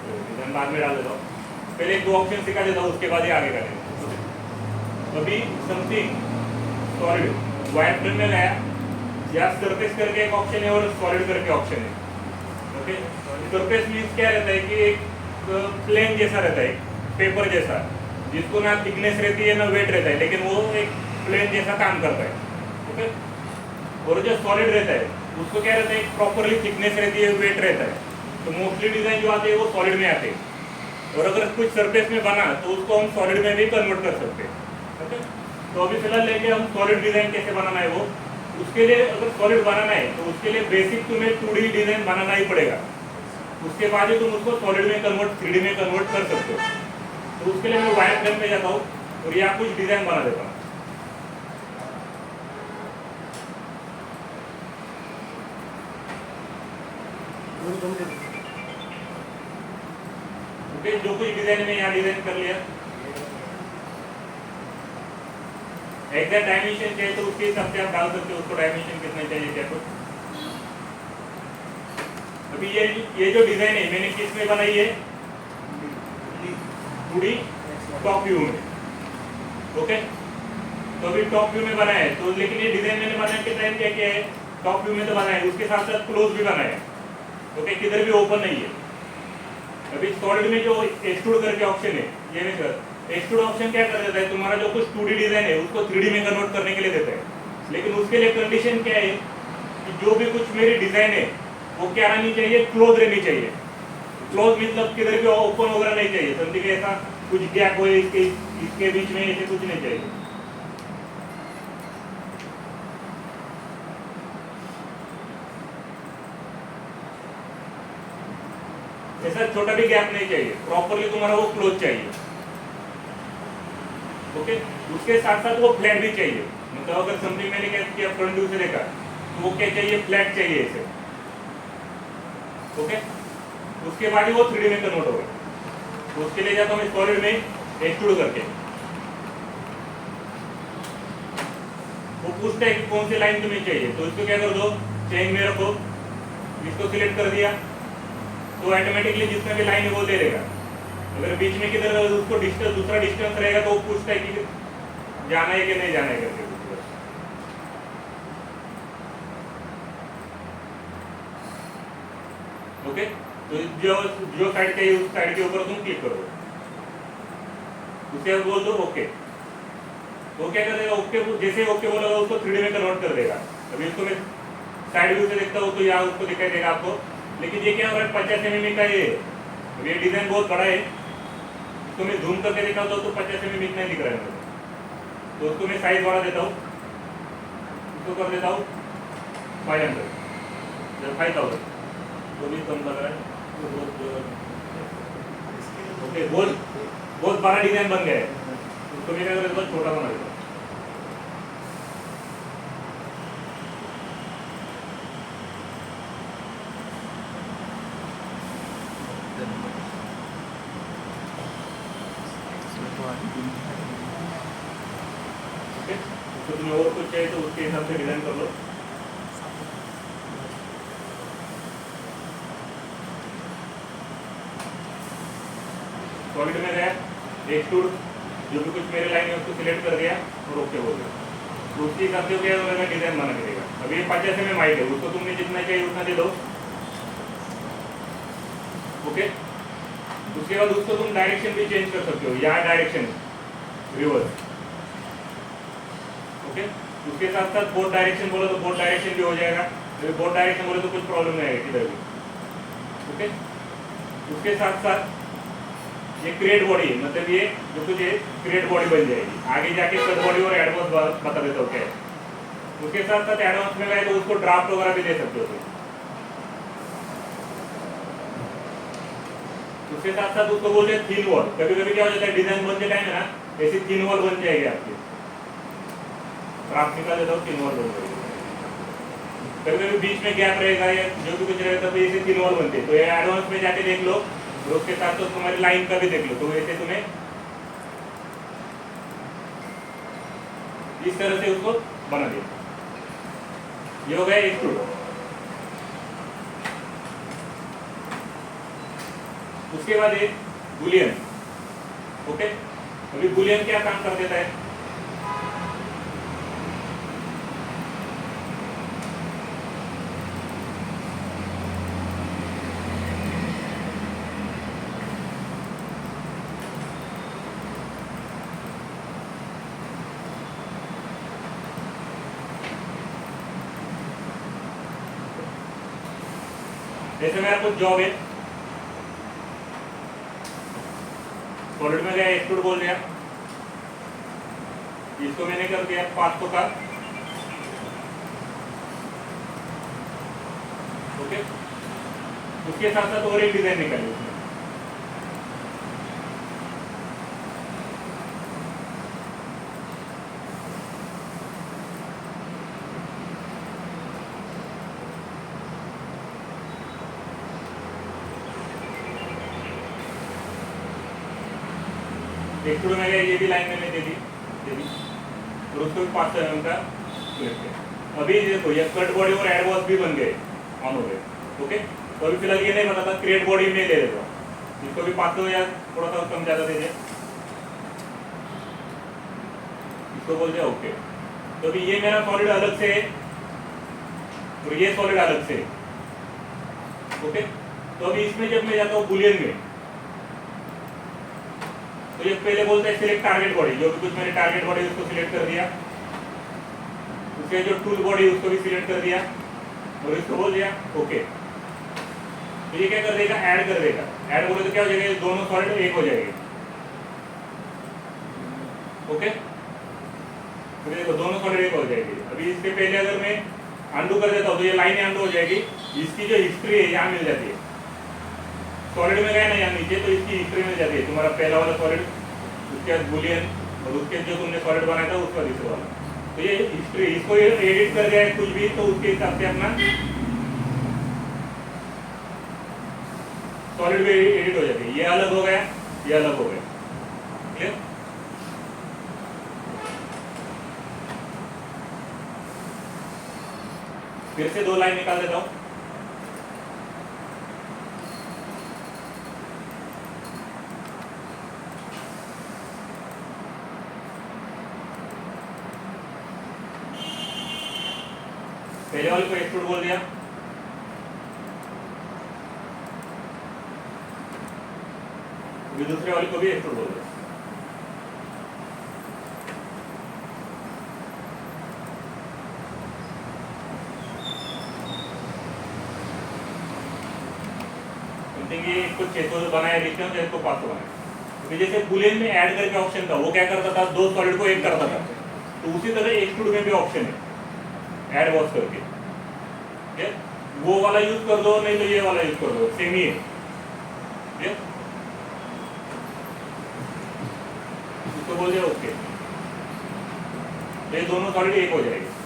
सकते हो, डिजाइन बाद में डाल देता हूँ, पहले एक दो ऑप्शन सिखा देता हूँ, उसके बाद ही आगे करेंगे। अभी समथिंग सॉलिड वायर फ्रेम में लाया, या सरफेस करके एक ऑप्शन है और सॉलिड करके ऑप्शन है। ओके, सरफेस मीन्स क्या रहता है कि एक प्लेन जैसा रहता है, पेपर जैसा, जिसको ना थिकनेस रहती है ना वेट रहता है, लेकिन वो एक प्लेन जैसा काम करता है। ओके, और जो सॉलिड रहता है उसको क्या रहता है, प्रॉपरली थिकनेस रहती है, वेट रहता है। तो मोस्टली डिजाइन जो आते हैं वो सॉलिड में आते हैं, और अगर कुछ सरफेस में बना तो उसको हम सॉलिड में भी कन्वर्ट कर सकते हैं। ओके, तो अभी फिलहाल लेके हम सॉलिड डिजाइन कैसे बनाना है वो, उसके लिए अगर सॉलिड बनाना है तो उसके लिए बेसिक तुम्हें 2D डिजाइन बनाना ही पड़ेगा, उसके बाद ही तुम उसको सॉलिड में कन्वर्ट 3D में कन्वर्ट कर सकते हो। तो उसके लिए मैं वायर फ्रेम में जाता हूँ और यहाँ कुछ डिजाइन बना देता हूँ। ओके, जो कुछ डिजाइन में यहाँ डिजाइन कर लिया, एग्जैक्ट डायमेंशन चाहिए तो उसके हिसाब से आप डाल सकते हो, उसको डायमेंशन कितना चाहिए क्या कुछ। अभी ये जो डिजाइन है मैंने किस में बनाई है, 2D टॉप व्यू में। ओके, तो अभी टॉप व्यू में बनाया है, तो लेकिन ये डिजाइन मैंने बनाने के टाइम क्या किया है, टॉप व्यू में तो बनाया है, उसके साथ साथ क्लोज भी बनाया है। ओके, किधर भी ओपन नहीं है। अभी सॉलिड में जो एक्सट्रूड करके ऑप्शन है, ये नहीं सर, एक्सट्रूड ऑप्शन क्या कर देता है, तुम्हारा जो कुछ 2D डिजाइन है उसको 3D में कन्वर्ट करने के लिए देता है, लेकिन उसके लिए कंडीशन क्या है कि जो भी कुछ मेरी डिजाइन है वो क्या रहनी चाहिए, क्लोज रहनी चाहिए। क्लोज मतलब किधर भी ओपन वगैरह नहीं चाहिए, समझिए कि ऐसा कुछ गैप हो इसके बीच में, ऐसे कुछ नहीं चाहिए। ऐसा छोटा भी गैप नहीं चाहिए, प्रॉपरली तुम्हारा वो क्लोज चाहिए। ओके, उसके साथ साथ वो फ्लैट भी चाहिए, मतलब अगर समथिंग मैंने क्या किया, फ्रंट व्यू से देखा तो वो क्या चाहिए, फ्लैट चाहिए ऐसे। ओके, उसके बाद ही वो 3D में कन्वर्ट होगा। तो उसके लिए जाता हूँ सॉलिड में एक्सट्रूड करके, वो पूछता है कि कौन सी लाइन तुम्हें चाहिए, तो इसको क्या कर दो, चेंज में रखो, इसको सिलेक्ट कर दिया तो ऑटोमेटिकली जितना भी लाइन है वो दे देगा। अगर बीच में किधर उसको डिस्टेंस, दूसरा डिस्टेंस रहेगा तो वो पूछता है कि जाना है कि नहीं जाना है करके। ओके, तो जो साइड चाहिए उस साइड के ऊपर तुम क्लिक करो, उसे बोल दो ओके, तो क्या कर देगा, ओके जैसे ओके बोलेगा उसको 3D में कन्वर्ट कर देगा। अभी इसको मैं साइड व्यू से देखता हूँ तो यहाँ उसको दिखाई देगा आपको, लेकिन ये क्या हो रहा है, 50 mm का ये, अब ये डिजाइन बहुत बड़ा है, इसको मैं जूम करके दिखाता हूँ तो 50 mm इतना ही दिख रहा है मुझे, तो उसको मैं साइज बढ़ा देता हूँ, इसको कर देता हूँ 500 या 5000, तो भी कम लग रहा है। ओके, बहुत बड़ा डिजाइन बन गया है, उसको मैं क्या कर देता हूँ, छोटा बना देता हूँ। ओके, तो तुम्हें और कुछ चाहिए तो उसके हिसाब से डिजाइन कर लो। सॉलिड में गया, एक्सट्रूड, जो भी कुछ मेरे लाइन है उसको सिलेक्ट कर दिया और ओके बोल दिया, तो उसके हिसाब से क्या होगा, डिजाइन बना के देगा। अब ये 50 mm हाइट है, उसको तुमने जितना चाहिए उतना दे दो। ओके, उसके बाद उसको तुम डायरेक्शन भी चेंज कर सकते हो, यहाँ डायरेक्शन रिवर्स। ओके, उसके साथ साथ बोर्ड डायरेक्शन बोलो तो बोर्ड डायरेक्शन भी हो जाएगा, बोर्ड डायरेक्शन बोले तो कुछ प्रॉब्लम नहीं आएगा किधर भी। ओके, उसके साथ साथ ये क्रिएट बॉडी, मतलब ये जो कुछ है क्रिएट बॉडी बन जाएगी, आगे जाके कट बॉडी और एडवांस बता देता हूँ क्या है। उसके साथ साथ एडवांस में गए तो उसको ड्राफ्ट वगैरह भी दे सकते हो। उसके साथ साथ उसको बोलते हैं थीन वॉल, कभी कभी क्या हो जाता है डिजाइन बनते टाइम है ना, ऐसी थीन वॉल बन जाएगी आपकी, ड्राफ्ट निकाल देता हूँ, थीन वॉल बन जाएगी। कभी कभी बीच में गैप रहेगा या जो भी कुछ रहेगा तो ऐसे थीन वॉल बनते हैं, तो ये एडवांस में जाके देख लो, और उसके साथ तो तुम्हारी लाइन का भी देख लो, तो ऐसे तुम्हें इस तरह से उसको बना दिया। ये हो गया एक्सट्रूड। उसके बाद है बुलियन। ओके, अभी बुलियन क्या काम कर देता है? जैसे मेरा कुछ जॉब है, सॉलिड में गया, एक्सट्रूड बोल दिया, इसको मैंने कर दिया 500 का। ओके, उसके साथ साथ और एक डिजाइन निकाली उसमें। एक्सट्रूड में गया, ये भी लाइन मैंने दे दी और उसको भी 500 mm का सिलेक्ट किया। अभी देखो ये कट बॉडी और एड बॉस भी बन गए, ऑन हो गए। ओके, तो अभी फिलहाल ये नहीं पता था, क्रिएट बॉडी में ले लेता हूँ, इसको भी 500 या थोड़ा सा कम ज़्यादा दे दिया, इसको बोल दिया ओके। तो अभी ये मेरा सॉलिड अलग से है और ये सॉलिड अलग से है। ओके, तो अभी इसमें जब मैं जाता हूँ बुलियन में, तो ये पहले बोलता है सिलेक्ट टारगेट बॉडी, जो भी कुछ मैंने टारगेट बॉडी उसको सिलेक्ट कर दिया, उसके जो टूल बॉडी उसको भी सिलेक्ट कर दिया और इसको बोल दिया ओके। तो ये क्या कर देगा, ऐड कर देगा। ऐड बोले तो क्या हो जाएगा, दोनों सॉलिड एक हो जाएंगे। ओके, तो देखो दोनों सॉलिड एक हो जाएगी। अभी इसके पहले अगर मैं अंडू कर देता हूँ तो ये लाइन अंडू हो जाएगी, इसकी जो हिस्ट्री है यहाँ मिल जाती है। सॉलिड में गया ना यहाँ नीचे, तो इसकी हिस्ट्री मिल जाती है, तुम्हारा पहला वाला सॉलिड, उसके बाद बुलियन और उसके जो तुमने सॉलिड बनाया था उसका दूसरा वाला। तो ये हिस्ट्री, इसको ये एडिट कर दिया है कुछ भी, तो उसके हिसाब से अपना सॉलिड भी एडिट हो जाती है। ये अलग हो गया, ये अलग हो गया। क्लियर? फिर से 2 लाइन निकाल देता हूँ। पहले वाले को एक्सट्रूड बोल दिया, दूसरे वाले को भी एक्सट्रूड बोल दिया। ये कुछ 600 बनाया लिखते हो, इसको 500 बनाया। जैसे बुलियन में ऐड करके ऑप्शन था, वो क्या करता था, 2 सॉलिड को एक करता था। तो उसी तरह एक्सट्रूड में भी ऑप्शन है, ऐड वॉश करके। वो वाला यूज कर दो, नहीं तो ये वाला यूज कर दो, सेम ही है। इसको बोल दिया ओके, ये दोनों सॉलिड एक हो जाएंगे।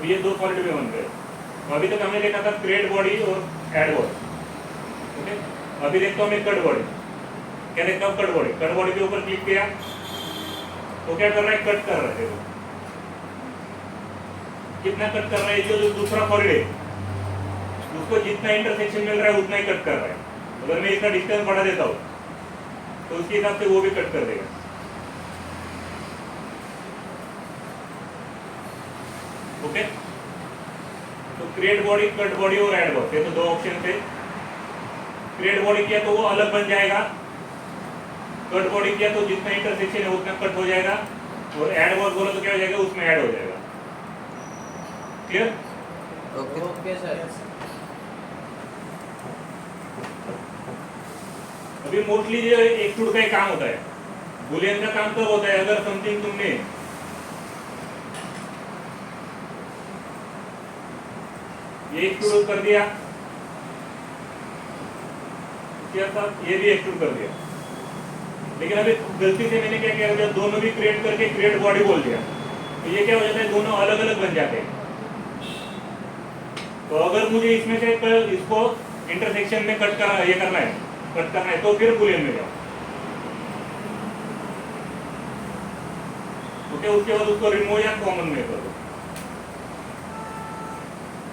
ये 2 सॉलिड में बन गए। तो अभी तक हमने देखा था क्रिएट बॉडी और ऐड बॉडी। ओके, अभी देखता हूँ मैं कट बॉडी। क्या देखता हूँ, कट बॉडी। कट बॉडी के ऊपर क्लिक किया तो क्या कर रहा है, कट कर रहा है। देखो कितना कट कर रहा है, जो दूसरा सॉलिड है उसको जितना इंटरसेक्शन मिल रहा है उतना ही कट कर रहा है। अगर मैं इसका डिस्टेंस बढ़ा देता हूँ तो उसके हिसाब से वो भी कट कर देगा। ओके, तो क्रिएट बॉडी, कट बॉडी और ऐड बॉडी, ये तो 2 ऑप्शन थे। क्रिएट बॉडी किया तो वो अलग बन जाएगा, कट बॉडी किया तो जितना इंटरसेक्शन है उतना कट हो जाएगा, और ऐड बॉडी बोला तो क्या हो जाएगा, उसमें ऐड हो जाएगा। क्लियर? Okay sir. अभी मोस्टली जो एक्सट्रूड का काम होता है, बुलियन का काम तब होता है अगर समथिंग तुमने ये एक्सट्रूड कर दिया, इसके साथ ये भी एक्सट्रूड कर दिया, लेकिन अभी गलती से मैंने क्या किया, दोनों भी क्रिएट करके क्रिएट बॉडी बोल दिया, तो ये क्या हो जाता है, दोनों अलग अलग बन जाते हैं। तो अगर मुझे इसमें से इसको इंटरसेक्शन में कट करना है तो फिर बुलियन में जाओ। ओके, उसके बाद उसको रिमूव या कॉमन में कर दो,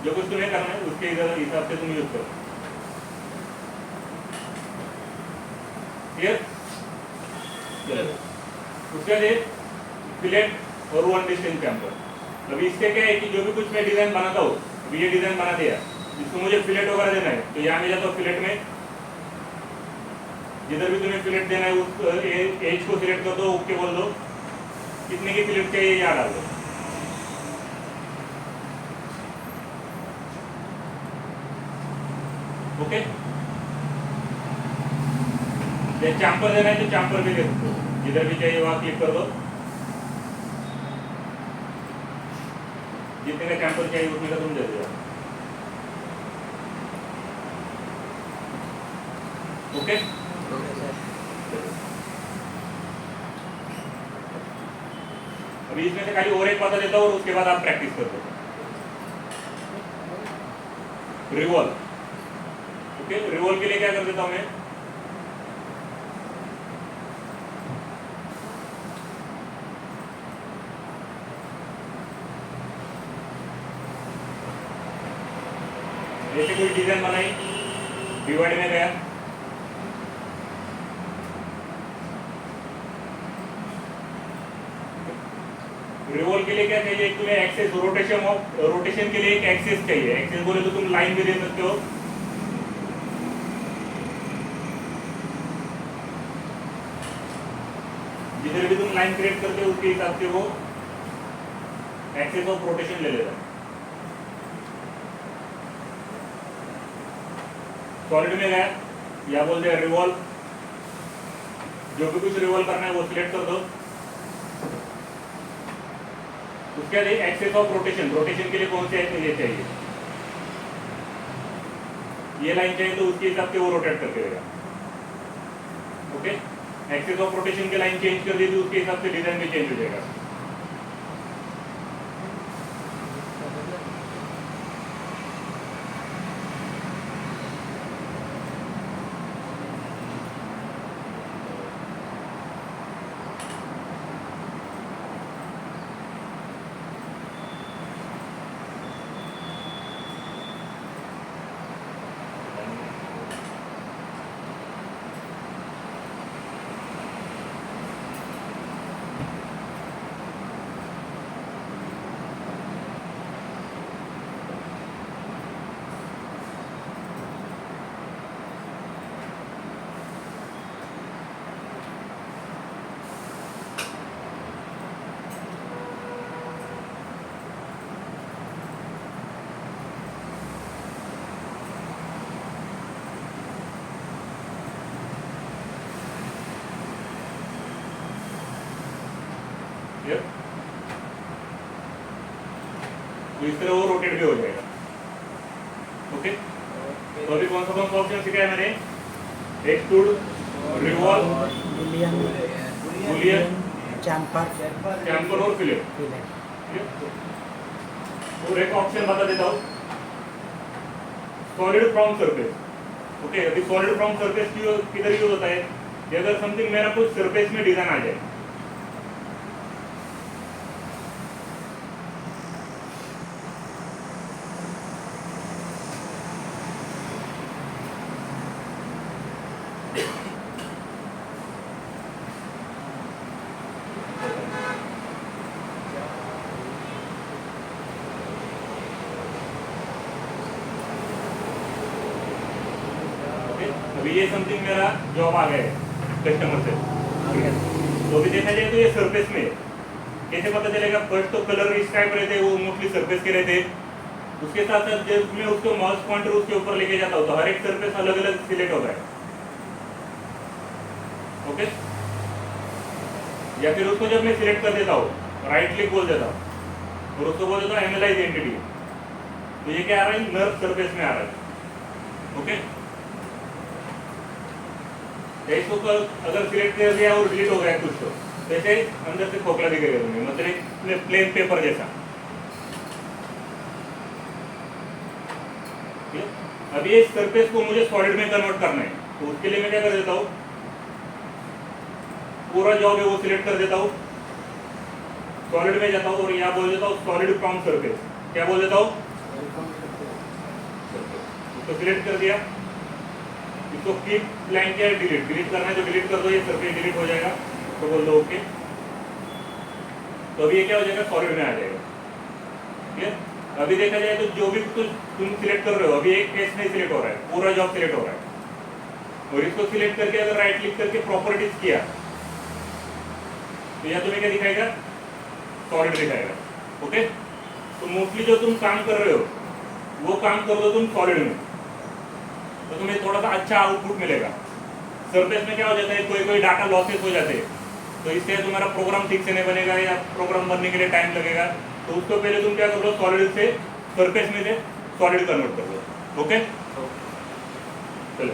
जो कुछ तुम्हें करना है उसके हिसाब से तुम यूज करो। क्लियर? उसके बाद फिलेट और वन डिस्टेंस चैम्पर। अभी इससे क्या है कि जो भी कुछ मैं डिजाइन बनाता हूँ, अभी ये डिजाइन बना दिया, इसको मुझे फिलेट वगैरह देना है, तो यहाँ में जाता हूँ फिलेट में, जिधर भी तुम्हें फिलेट देना है उस एज को सिलेक्ट कर दो, ओके बोल दो, कितने की फिलेट चाहिए यहाँ डाल दो। ओके, चैम्पर देना है तो चैम्पर भी दे सकते हो, जिधर भी चाहिए वहां क्लिक कर दो, जितने का चैम्पर चाहिए उतने का तुम दे दो। ओके, अभी इसमें से खाली और एक पता देता हूँ और उसके बाद आप प्रैक्टिस कर दो। रिवॉल्व। ओके, रिवॉल्व के लिए क्या कर देता हूं मैं, जैसे कोई डिजाइन बनाई, डिवाइड में गया, रिवॉल्व के लिए क्या चाहिए, तुम्हें एक्सेस, रोटेशन के लिए एक एक्सेस चाहिए। एक्सेस बोले तो तुम लाइन भी दे सकते हो, जिधर भी तुम लाइन क्रिएट करते हो उसके हिसाब से वो एक्सेस ऑफ रोटेशन ले लेगा। सॉलिड में गया, या बोलते हैं रिवॉल्व, जो भी कुछ रिवॉल्व करना है वो सिलेक्ट कर दो। उसके बाद एक्सेस ऑफ रोटेशन, रोटेशन के लिए कौन से ये चाहिए, ये लाइन चाहिए तो उसके हिसाब से वो रोटेट करके देगा। ओके, एक्सेस ऑफ रोटेशन की लाइन चेंज कर दी तो उसके हिसाब से डिजाइन भी चेंज हो जाएगा। तो इस तरह वो रोटेट भी हो जाएगा। ओके, तो अभी कौन सा ऑप्शन सीखा है मैंने, एक्सट्रूड, रिवॉल्व, बुलियन, चैम्पर और फिलेट। और एक ऑप्शन बता देता हूँ, सॉलिड फ्रॉम सरफेस। ओके, अभी सॉलिड फ्रॉम सरफेस किधर यूज होता है, अगर समथिंग मेरा कुछ सरफेस में डिजाइन आ जाए, अभी ये समथिंग मेरा जॉब आ गया है कस्टमर से, तो अभी देखा जाए तो ये सरफेस में है। कैसे पता चलेगा, फर्स्ट तो कलर इस टाइप रहते हैं, वो मोस्टली सरफेस के रहते हैं। उसके साथ साथ जब मैं उसको माउस पॉइंटर उसके ऊपर लेके जाता हूँ तो हर एक सरफेस अलग अलग सिलेक्ट होता है। ओके, या फिर उसको जब मैं सिलेक्ट कर देता हूँ, राइट क्लिक बोल देता हूँ और उसको बोल देता हूँ एनालाइज एंटिटी, तो ये क्या आ रहा है, नर्व सरफेस में आ रहा है। ओके, इसको अगर सिलेक्ट कर दिया और डिलीट हो गया कुछ तो ऐसे अंदर से खोखला दिखेगा तुम्हें, मतलब एक प्लेन पेपर जैसा। अभी इस सरफेस को मुझे सॉलिड में कन्वर्ट करना है, तो उसके लिए मैं क्या कर देता हूँ, पूरा जॉब है वो सिलेक्ट कर देता हूँ, सॉलिड में जाता हूँ और यहाँ बोल देता हूँ सॉलिड फ्रॉम सरफेस। क्या बोल देता हूँ, इसको सिलेक्ट कर दिया, इसको कीप लाइन क्या है, डिलीट करना है तो डिलीट कर दो, ये सरफेस डिलीट हो जाएगा, तो बोल दो ओके। तो अभी ये क्या हो जाएगा, सॉलिड में आ जाएगा। क्लियर? अभी देखा जाए तो जो भी तुम सिलेक्ट कर रहे हो, अभी एक केस नहीं सिलेक्ट हो रहा है, पूरा जॉब सिलेक्ट हो रहा है। और इसको सिलेक्ट करके अगर राइट क्लिक करके प्रॉपर्टीज किया तो यह तुम्हें क्या दिखाएगा, सॉलिड दिखाएगा। ओके, तो मोस्टली जो तुम काम कर रहे हो वो काम कर दो तुम सॉलिड में, तो तुम्हें थोड़ा सा अच्छा आउटपुट मिलेगा। सरफेस में क्या हो जाता है, कोई कोई डाटा लॉसेस हो जाते हैं, तो इससे तुम्हारा प्रोग्राम ठीक से नहीं बनेगा या प्रोग्राम बनने के लिए टाइम लगेगा। तो उसको पहले तुम क्या कर लो, सॉलिड से सरफेस में से सॉलिड कन्वर्ट कर लो। ओके, चलो।